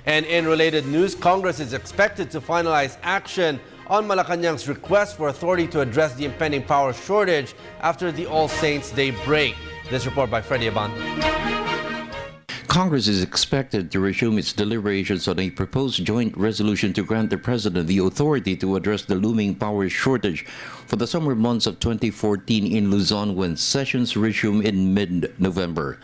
And in related news, Congress is expected to finalize action on Malacanang's request for authority to address the impending power shortage after the All Saints Day break. This report by Freddie Abando. Congress is expected to resume its deliberations on a proposed joint resolution to grant the President the authority to address the looming power shortage for the summer months of 2014 in Luzon when sessions resume in mid-November.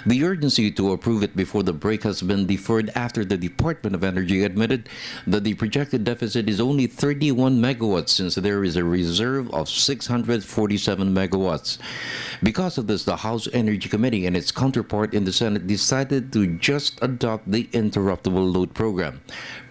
The urgency to approve it before the break has been deferred after the Department of Energy admitted that the projected deficit is only 31 megawatts since there is a reserve of 647 megawatts. Because of this, the House Energy Committee and its counterpart in the Senate decided to just adopt the interruptible load program.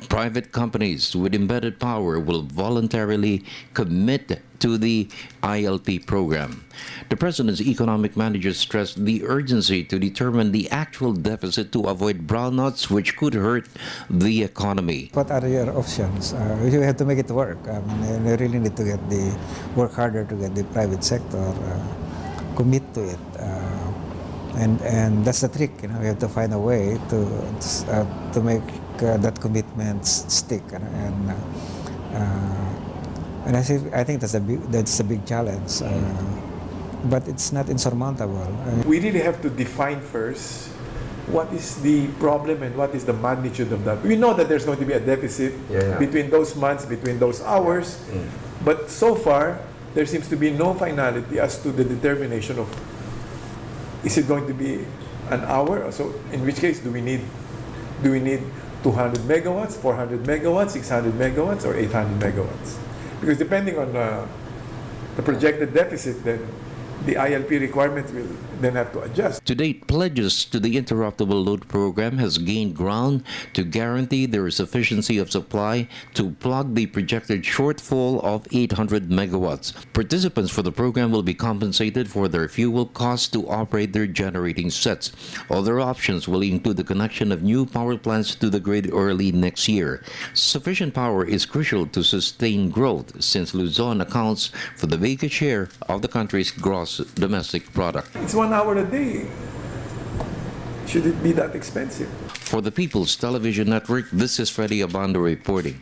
Private companies with embedded power will voluntarily commit to the ILP program. The President's economic manager stressed the urgency to determine the actual deficit to avoid brownouts which could hurt the economy. What are your options? You have to make it work. You really need to work harder to get the private sector commit to it. And that's the trick, you have to find a way to make that commitment stick. And I think that's a big challenge, but it's not insurmountable. We really have to define first what is the problem and what is the magnitude of that. We know that there's going to be a deficit between those months, between those hours, but so far there seems to be no finality as to the determination of is it going to be an hour? So in which case do we need 200 megawatts, 400 megawatts, 600 megawatts, or 800 megawatts? Because depending on the projected deficit, then the ILP requirements will then have to adjust. To date, pledges to the interruptible load program has gained ground to guarantee there is sufficiency of supply to plug the projected shortfall of 800 megawatts. Participants for the program will be compensated for their fuel costs to operate their generating sets. Other options will include the connection of new power plants to the grid early next year. Sufficient power is crucial to sustain growth since Luzon accounts for the biggest share of the country's gross domestic product. It's 1 hour a day. Should it be that expensive? For the People's Television Network, this is Freddie Abando reporting.